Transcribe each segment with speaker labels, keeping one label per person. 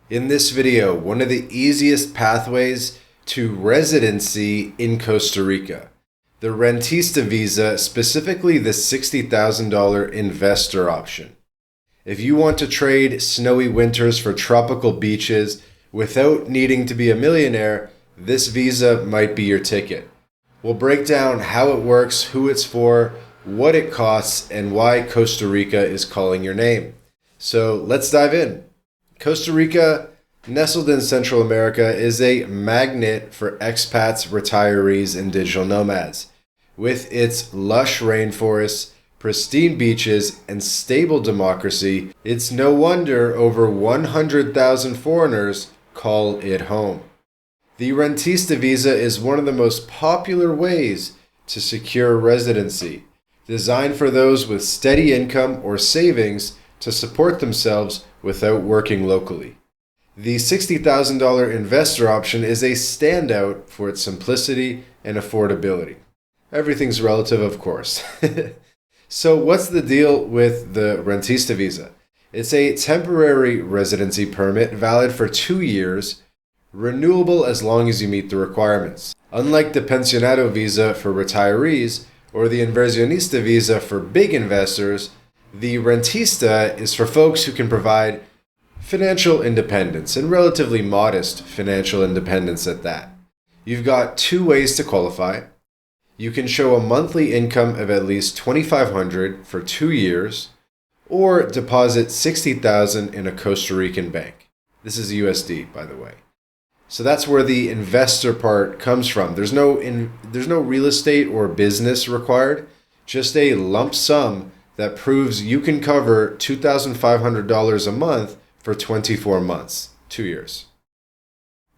Speaker 1: In this video, one of the easiest pathways to residency in Costa Rica, the rentista visa, specifically the $60,000 investor option. If you want to trade snowy winters for tropical beaches without needing to be a millionaire, this visa might be your ticket. We'll break down how it works, who it's for, what it costs, and why Costa Rica is calling your name. So let's dive in. Costa Rica, nestled in Central America, is a magnet for expats, retirees, and digital nomads. With its lush rainforests, pristine beaches, and stable democracy, it's no wonder over 100,000 foreigners call it home. The rentista visa is one of the most popular ways to secure residency, designed for those with steady income or savings to support themselves without working locally. The $60,000 investor option is a standout for its simplicity and affordability. Everything's relative, of course. So what's the deal with the rentista visa? It's a temporary residency permit valid for 2 years, renewable as long as you meet the requirements. Unlike the pensionado visa for retirees or the inversionista visa for big investors, the rentista is for folks who can provide financial independence and relatively modest financial independence at that. You've got 2 ways to qualify. You can show a monthly income of at least $2,500 for 2 years, or deposit $60,000 in a Costa Rican bank. This is USD, by the way. So that's where the investor part comes from. There's no real estate or business required, just a lump sum that proves you can cover $2,500 a month for 24 months, 2 years.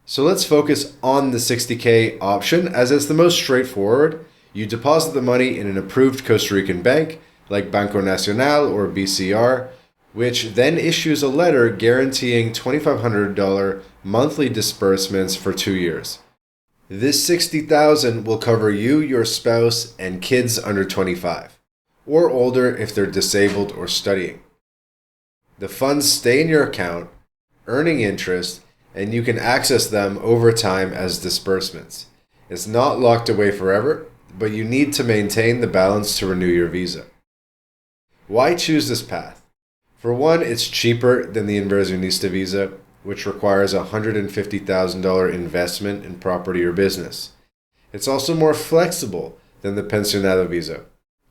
Speaker 1: So let's focus on the $60K option as it's the most straightforward. You deposit the money in an approved Costa Rican bank like Banco Nacional or BCR, which then issues a letter guaranteeing $2,500 monthly disbursements for 2 years. This $60,000 will cover you, your spouse, and kids under 25. Or older if they're disabled or studying. The funds stay in your account, earning interest, and you can access them over time as disbursements. It's not locked away forever, but you need to maintain the balance to renew your visa. Why choose this path? For one, it's cheaper than the inversionista visa, which requires a $150,000 investment in property or business. It's also more flexible than the pensionado visa,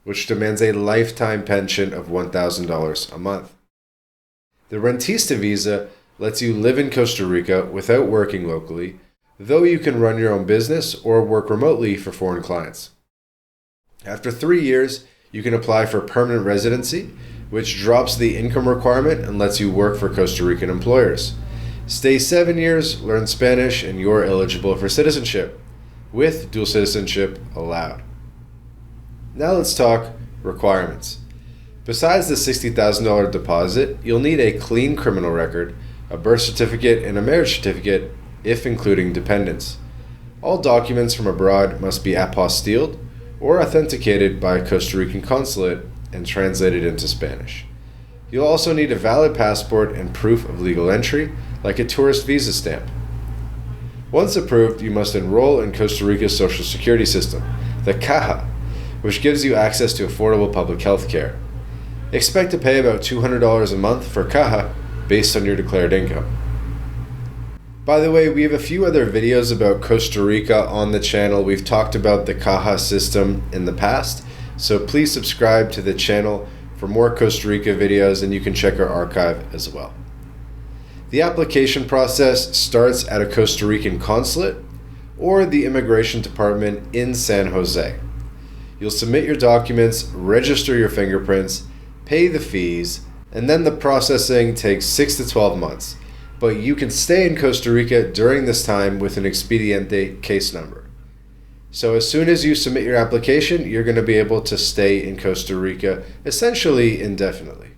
Speaker 1: which demands a lifetime pension of $1,000 a month. The rentista visa lets you live in Costa Rica without working locally, though you can run your own business or work remotely for foreign clients. After 3 years, you can apply for permanent residency, which drops the income requirement and lets you work for Costa Rican employers. Stay 7 years, learn Spanish, and you're eligible for citizenship, with dual citizenship allowed. Now let's talk requirements. Besides the $60,000 deposit, you'll need a clean criminal record, a birth certificate, and a marriage certificate, if including dependents. All documents from abroad must be apostilled or authenticated by a Costa Rican consulate and translated into Spanish. You'll also need a valid passport and proof of legal entry, like a tourist visa stamp. Once approved, you must enroll in Costa Rica's social security system, the Caja, which gives you access to affordable public health care. Expect to pay about $200 a month for Caja based on your declared income. By the way, we have a few other videos about Costa Rica on the channel. We've talked about the Caja system in the past, so please subscribe to the channel for more Costa Rica videos, and you can check our archive as well. The application process starts at a Costa Rican consulate or the immigration department in San Jose. You'll submit your documents, register your fingerprints, pay the fees, and then the processing takes 6 to 12 months. But you can stay in Costa Rica during this time with an expediente case number. So as soon as you submit your application, you're going to be able to stay in Costa Rica essentially indefinitely.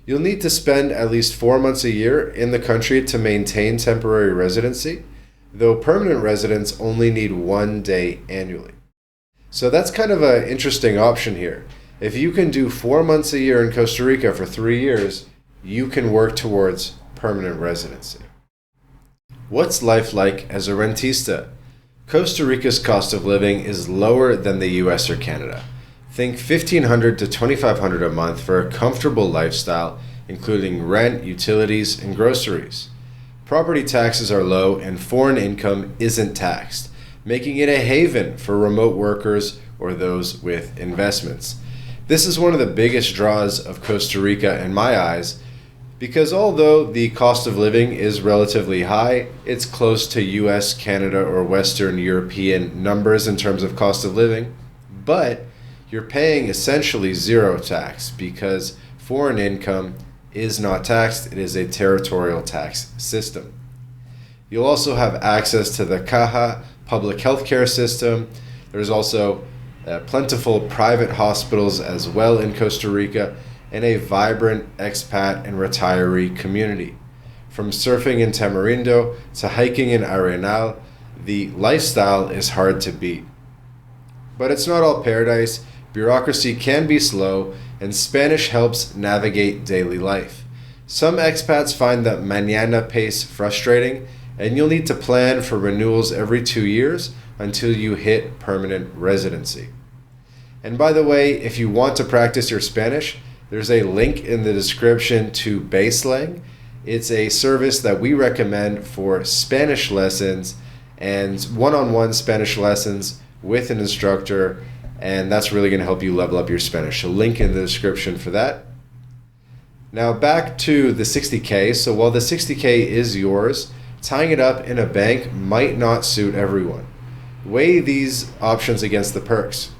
Speaker 1: You'll need to spend at least 4 months a year in the country to maintain temporary residency, though permanent residents only need 1 day annually. So that's kind of an interesting option here. If you can do 4 months a year in Costa Rica for 3 years, you can work towards permanent residency. What's life like as a rentista? Costa Rica's cost of living is lower than the US or Canada. Think $1,500 to $2,500 a month for a comfortable lifestyle, including rent, utilities, and groceries. Property taxes are low and foreign income isn't taxed, making it a haven for remote workers or those with investments. This is one of the biggest draws of Costa Rica in my eyes, because although the cost of living is relatively high, it's close to US, Canada, or Western European numbers in terms of cost of living, but you're paying essentially zero tax because foreign income is not taxed. It is a territorial tax system. You'll also have access to the Caja public healthcare system. There's also plentiful private hospitals as well in Costa Rica, and a vibrant expat and retiree community. From surfing in Tamarindo to hiking in Arenal, the lifestyle is hard to beat. But it's not all paradise. Bureaucracy can be slow, and Spanish helps navigate daily life. Some expats find the mañana pace frustrating, and you'll need to plan for renewals every 2 years until you hit permanent residency. And by the way, if you want to practice your Spanish, there's a link in the description to Baselang. It's a service that we recommend for Spanish lessons and one-on-one Spanish lessons with an instructor, and that's really going to help you level up your Spanish. So link in the description for that. Now back to the 60K. So while the 60K is yours, tying it up in a bank might not suit everyone. Weigh these options against the perks.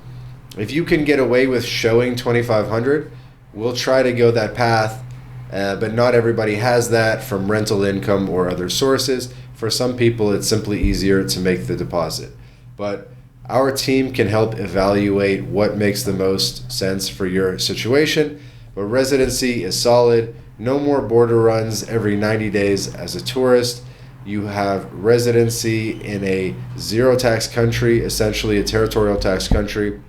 Speaker 1: If you can get away with showing $2,500, we'll try to go that path, but not everybody has that from rental income or other sources. For some people, it's simply easier to make the deposit. But our team can help evaluate what makes the most sense for your situation. But residency is solid. No more border runs every 90 days as a tourist. You have residency in a zero tax country, essentially a territorial tax country.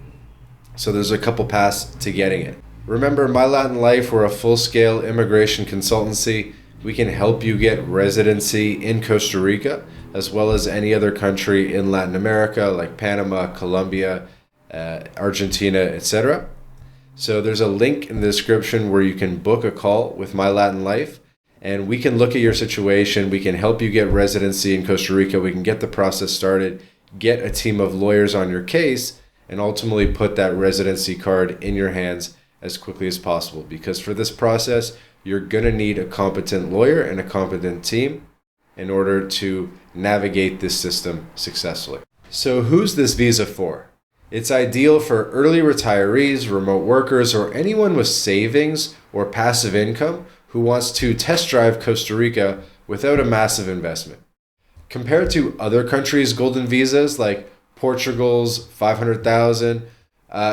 Speaker 1: So there's a couple paths to getting it. Remember, MyLatinLife, we're a full-scale immigration consultancy. We can help you get residency in Costa Rica, as well as any other country in Latin America, like Panama, Colombia, Argentina, etc. So there's a link in the description where you can book a call with MyLatinLife, and we can look at your situation. We can help you get residency in Costa Rica. We can get the process started, get a team of lawyers on your case, and ultimately put that residency card in your hands as quickly as possible, because for this process, you're going to need a competent lawyer and a competent team in order to navigate this system successfully. So who's this visa for? It's ideal for early retirees, remote workers, or anyone with savings or passive income who wants to test drive Costa Rica without a massive investment. Compared to other countries' golden visas like Portugal's $500,000,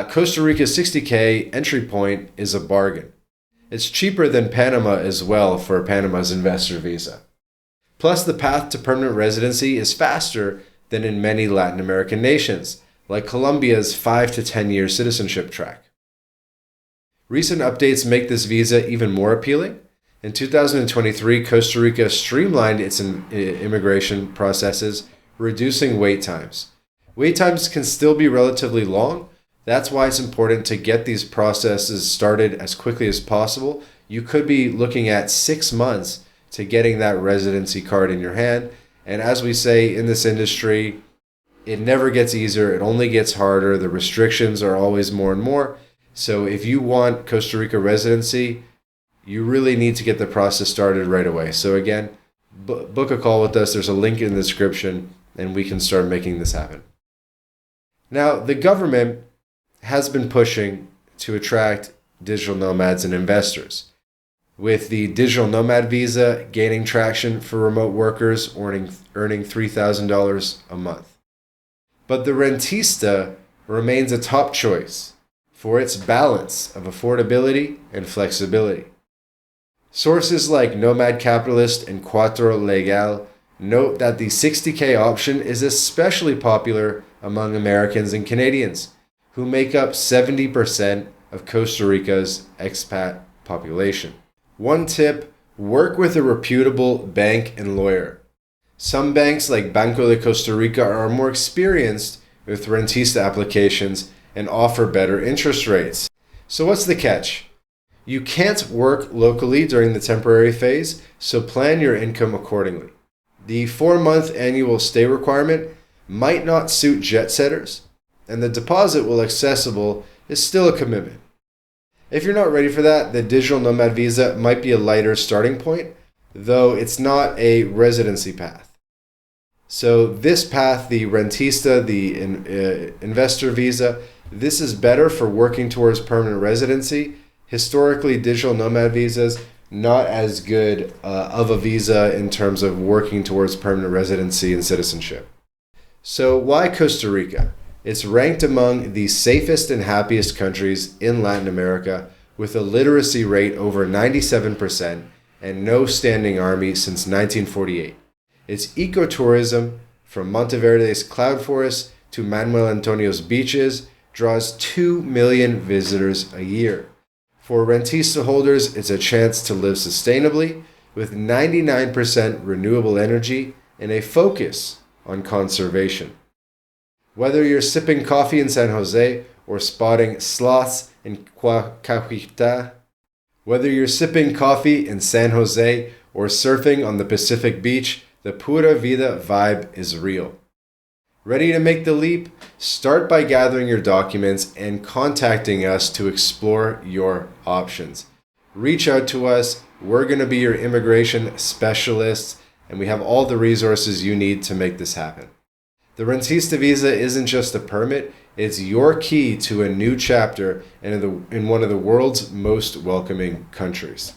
Speaker 1: Costa Rica's $60K entry point is a bargain. It's cheaper than Panama as well for Panama's investor visa. Plus, the path to permanent residency is faster than in many Latin American nations, like Colombia's 5 to 10 year citizenship track. Recent updates make this visa even more appealing. In 2023, Costa Rica streamlined its immigration processes, reducing wait times. Wait times can still be relatively long. That's why it's important to get these processes started as quickly as possible. You could be looking at 6 months to getting that residency card in your hand. And as we say in this industry, it never gets easier. It only gets harder. The restrictions are always more and more. So if you want Costa Rica residency, you really need to get the process started right away. So again, book a call with us. There's a link in the description, and we can start making this happen. Now, the government has been pushing to attract digital nomads and investors, with the digital nomad visa gaining traction for remote workers earning $3,000 a month. But the rentista remains a top choice for its balance of affordability and flexibility. Sources like Nomad Capitalist and Cuatro Legal note that the 60K option is especially popular among Americans and Canadians, who make up 70% of Costa Rica's expat population. One tip Work with a reputable bank and lawyer. Some banks like Banco de Costa Rica are more experienced with rentista applications and offer better interest rates. So what's the catch? You can't work locally during the temporary phase, so plan your income accordingly. The 4-month annual stay requirement might not suit jet setters, and the deposit, while accessible, is still a commitment. If you're not ready for that, the digital nomad visa might be a lighter starting point, though it's not a residency path. So this path, the rentista, the investor visa, this is better for working towards permanent residency. Historically, digital nomad visas, not as good of a visa in terms of working towards permanent residency and citizenship. So why Costa Rica? It's ranked among the safest and happiest countries in Latin America, with a literacy rate over 97% and no standing army since 1948. Its ecotourism, from Monteverde's cloud forest to Manuel Antonio's beaches, draws 2 million visitors a year. For rentista holders, it's a chance to live sustainably with 99% renewable energy and a focus on conservation. Whether you're sipping coffee in San Jose or spotting sloths in Cahuita, whether you're sipping coffee in San Jose or surfing on the Pacific beach, the Pura Vida vibe is real. Ready to make the leap? Start by gathering your documents and contacting us to explore your options. Reach out to us. We're going to be your immigration specialists, and we have all the resources you need to make this happen. The rentista visa isn't just a permit, it's your key to a new chapter in one of the world's most welcoming countries.